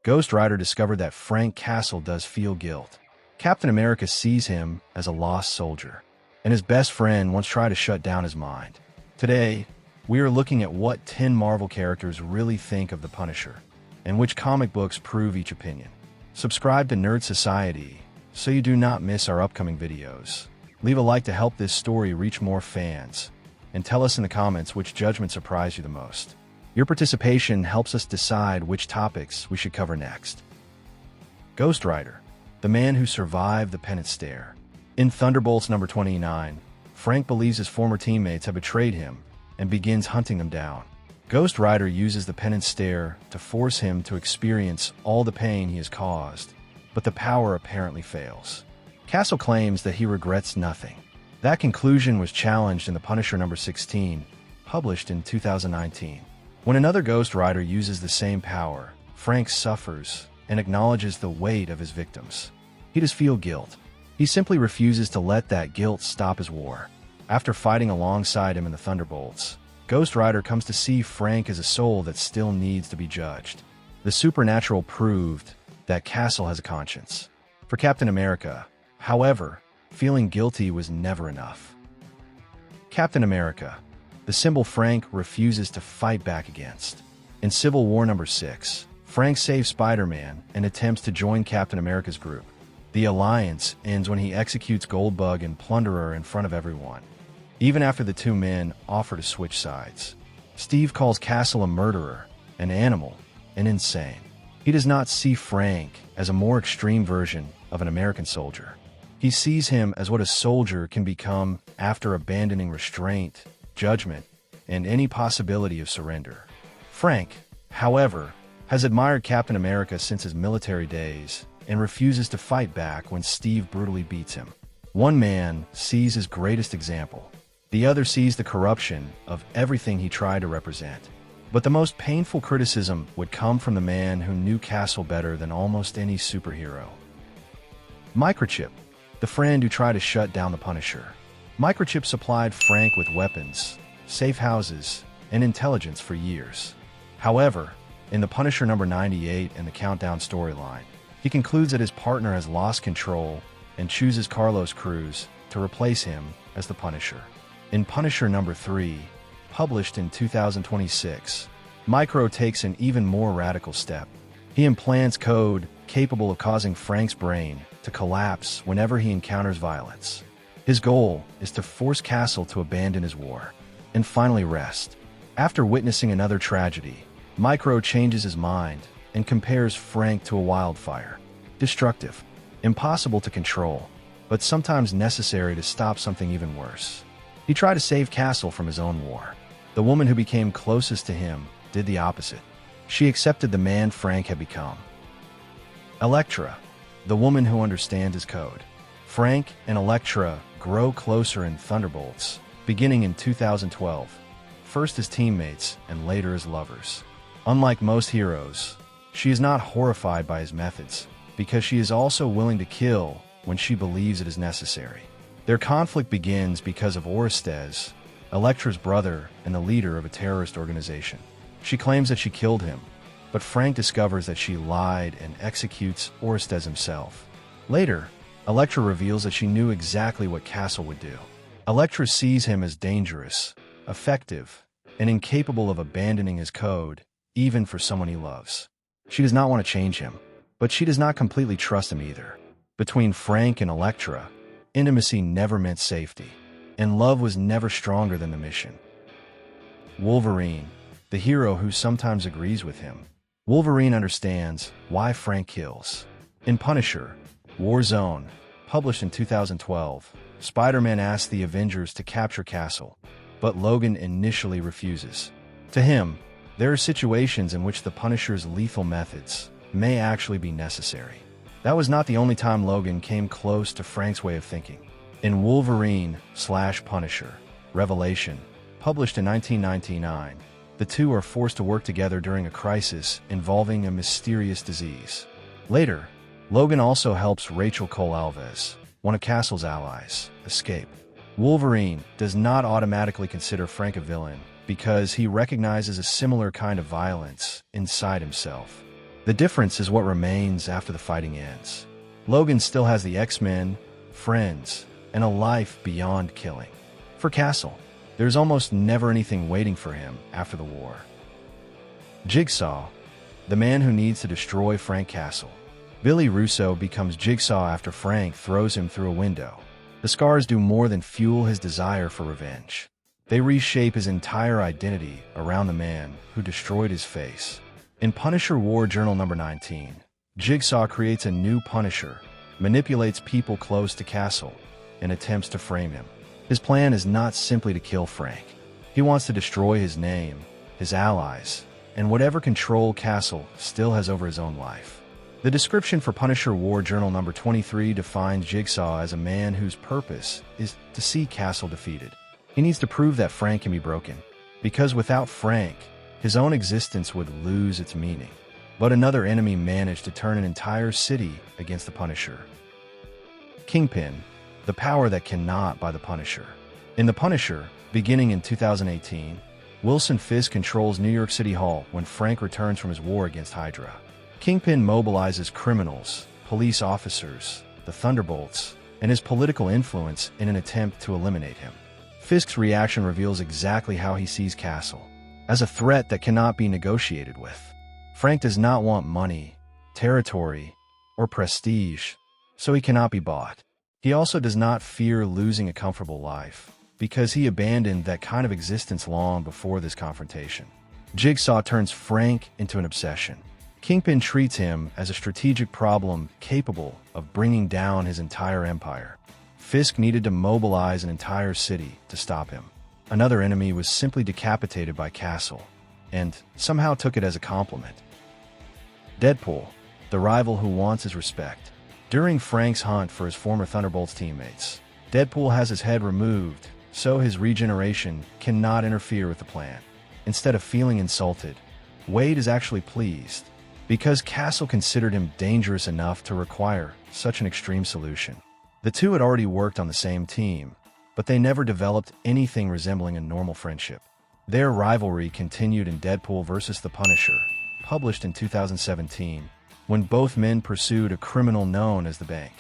Ghost Rider discovered that Frank Castle does feel guilt. Captain America sees him as a lost soldier, and his best friend once tried to shut down his mind. Today, we are looking at what 10 Marvel characters really think of the Punisher, and which comic books prove each opinion. Subscribe to Nerd Society so you do not miss our upcoming videos. Leave a like to help this story reach more fans, and tell us in the comments which judgment surprised you the most. Your participation helps us decide which topics we should cover next. Ghost Rider, the man who survived the penance stare. In Thunderbolts number 29, Frank believes his former teammates have betrayed him and begins hunting them down. Ghost Rider uses the penance stare to force him to experience all the pain he has caused, but the power apparently fails. Castle claims that he regrets nothing. That conclusion was challenged in The Punisher number 16, published in 2019. When another Ghost Rider uses the same power, Frank suffers and acknowledges the weight of his victims. He does feel guilt. He simply refuses to let that guilt stop his war. After fighting alongside him in the Thunderbolts, Ghost Rider comes to see Frank as a soul that still needs to be judged. The supernatural proved that Castle has a conscience. For Captain America, however, feeling guilty was never enough. Captain America, the symbol Frank refuses to fight back against. In Civil War number 6, Frank saves Spider-Man and attempts to join Captain America's group. The alliance ends when he executes Goldbug and Plunderer in front of everyone. Even after the two men offer to switch sides, Steve calls Castle a murderer, an animal, and insane. He does not see Frank as a more extreme version of an American soldier. He sees him as what a soldier can become after abandoning restraint, judgment, and any possibility of surrender. Frank, however, has admired Captain America since his military days and refuses to fight back when Steve brutally beats him. One man sees his greatest example. The other sees the corruption of everything he tried to represent. But the most painful criticism would come from the man who knew Castle better than almost any superhero. Microchip, the friend who tried to shut down the Punisher. Microchip supplied Frank with weapons, safe houses, and intelligence for years. However, in The Punisher number 98 and the Countdown storyline, he concludes that his partner has lost control and chooses Carlos Cruz to replace him as the Punisher. In Punisher number 3, published in 2026, Micro takes an even more radical step. He implants code capable of causing Frank's brain to collapse whenever he encounters violence. His goal is to force Castle to abandon his war and finally rest. After witnessing another tragedy, Micro changes his mind and compares Frank to a wildfire. Destructive, impossible to control, but sometimes necessary to stop something even worse. He tried to save Castle from his own war. The woman who became closest to him did the opposite. She accepted the man Frank had become. Elektra, the woman who understands his code. Frank and Elektra grow closer in Thunderbolts, beginning in 2012, first as teammates and later as lovers. Unlike most heroes, she is not horrified by his methods, because she is also willing to kill when she believes it is necessary. Their conflict begins because of Orestes, Elektra's brother and the leader of a terrorist organization. She claims that she killed him, but Frank discovers that she lied and executes Orestes himself. Later, Elektra reveals that she knew exactly what Castle would do. Elektra sees him as dangerous, effective, and incapable of abandoning his code, even for someone he loves. She does not want to change him, but she does not completely trust him either. Between Frank and Elektra, intimacy never meant safety, and love was never stronger than the mission. Wolverine, the hero who sometimes agrees with him. Wolverine understands why Frank kills. In Punisher, Warzone, published in 2012, Spider-Man asks the Avengers to capture Castle, but Logan initially refuses. To him, there are situations in which the Punisher's lethal methods may actually be necessary. That was not the only time Logan came close to Frank's way of thinking. In Wolverine/Punisher, Revelation, published in 1999, the two are forced to work together during a crisis involving a mysterious disease. Later, Logan also helps Rachel Cole Alves, one of Castle's allies, escape. Wolverine does not automatically consider Frank a villain because he recognizes a similar kind of violence inside himself. The difference is what remains after the fighting ends. Logan still has the X-Men, friends, and a life beyond killing. For Castle, there's almost never anything waiting for him after the war. Jigsaw, the man who needs to destroy Frank Castle. Billy Russo becomes Jigsaw after Frank throws him through a window. The scars do more than fuel his desire for revenge. They reshape his entire identity around the man who destroyed his face. In Punisher War Journal number 19, Jigsaw creates a new Punisher, manipulates people close to Castle, and attempts to frame him. His plan is not simply to kill Frank. He wants to destroy his name, his allies, and whatever control Castle still has over his own life. The description for Punisher War Journal number 23 defines Jigsaw as a man whose purpose is to see Castle defeated. He needs to prove that Frank can be broken, because without Frank, his own existence would lose its meaning. But another enemy managed to turn an entire city against the Punisher. Kingpin, the power that cannot buy the Punisher. In The Punisher, beginning in 2018, Wilson Fisk controls New York City Hall when Frank returns from his war against Hydra. Kingpin mobilizes criminals, police officers, the Thunderbolts, and his political influence in an attempt to eliminate him. Fisk's reaction reveals exactly how he sees Castle, as a threat that cannot be negotiated with. Frank does not want money, territory, or prestige, so he cannot be bought. He also does not fear losing a comfortable life, because he abandoned that kind of existence long before this confrontation. Jigsaw turns Frank into an obsession. Kingpin treats him as a strategic problem capable of bringing down his entire empire. Fisk needed to mobilize an entire city to stop him. Another enemy was simply decapitated by Castle, and somehow took it as a compliment. Deadpool, the rival who wants his respect. During Frank's hunt for his former Thunderbolts teammates, Deadpool has his head removed, so his regeneration cannot interfere with the plan. Instead of feeling insulted, Wade is actually pleased, because Castle considered him dangerous enough to require such an extreme solution. The two had already worked on the same team, but they never developed anything resembling a normal friendship. Their rivalry continued in Deadpool vs. the Punisher, published in 2017, when both men pursued a criminal known as the Bank.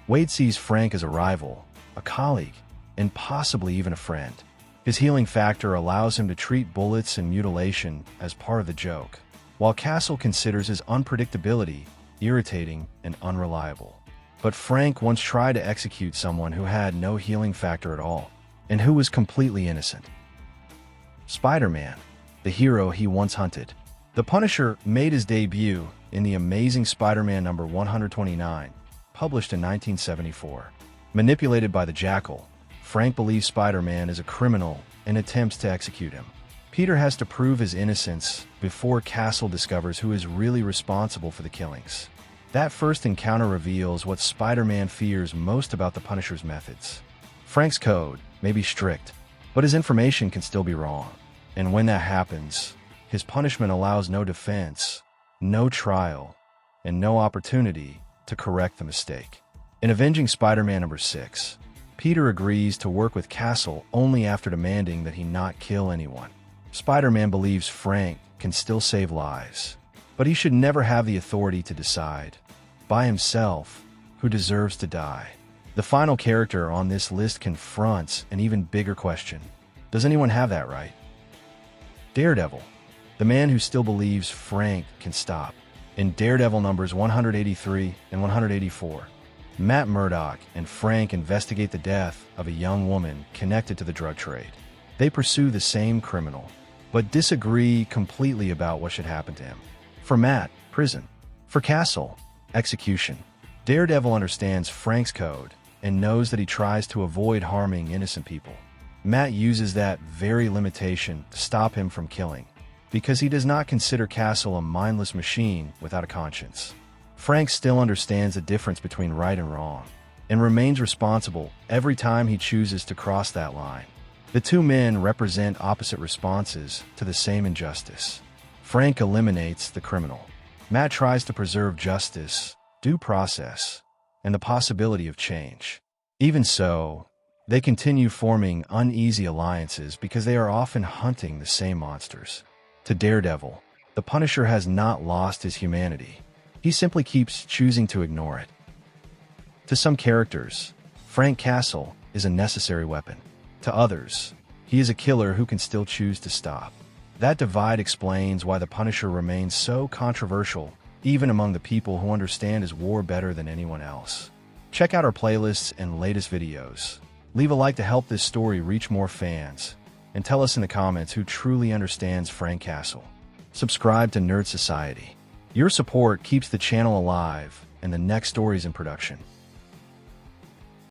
Wade sees Frank as a rival, a colleague, and possibly even a friend. His healing factor allows him to treat bullets and mutilation as part of the joke, while Castle considers his unpredictability irritating and unreliable. But Frank once tried to execute someone who had no healing factor at all, and who was completely innocent. Spider-Man, the hero he once hunted. The Punisher made his debut in The Amazing Spider-Man number 129, published in 1974. Manipulated by the Jackal, Frank believes Spider-Man is a criminal and attempts to execute him. Peter has to prove his innocence before Castle discovers who is really responsible for the killings. That first encounter reveals what Spider-Man fears most about the Punisher's methods. Frank's code may be strict, but his information can still be wrong. And when that happens, his punishment allows no defense, no trial, and no opportunity to correct the mistake. In Avenging Spider-Man number 6, Peter agrees to work with Castle only after demanding that he not kill anyone. Spider-Man believes Frank can still save lives, but he should never have the authority to decide, by himself, who deserves to die. The final character on this list confronts an even bigger question. Does anyone have that right? Daredevil, the man who still believes Frank can stop. In Daredevil numbers 183 and 184, Matt Murdock and Frank investigate the death of a young woman connected to the drug trade. They pursue the same criminal, but disagree completely about what should happen to him. For Matt, prison. For Castle, execution. Daredevil understands Frank's code and knows that he tries to avoid harming innocent people. Matt uses that very limitation to stop him from killing, because he does not consider Castle a mindless machine without a conscience. Frank still understands the difference between right and wrong, and remains responsible every time he chooses to cross that line. The two men represent opposite responses to the same injustice. Frank eliminates the criminal. Matt tries to preserve justice, due process, and the possibility of change. Even so, they continue forming uneasy alliances because they are often hunting the same monsters. To Daredevil, the Punisher has not lost his humanity. He simply keeps choosing to ignore it. To some characters, Frank Castle is a necessary weapon. To others, he is a killer who can still choose to stop. That divide explains why the Punisher remains so controversial, even among the people who understand his war better than anyone else. Check out our playlists and latest videos. Leave a like to help this story reach more fans, and tell us in the comments who truly understands Frank Castle. Subscribe to Nerd Society. Your support keeps the channel alive and the next stories in production.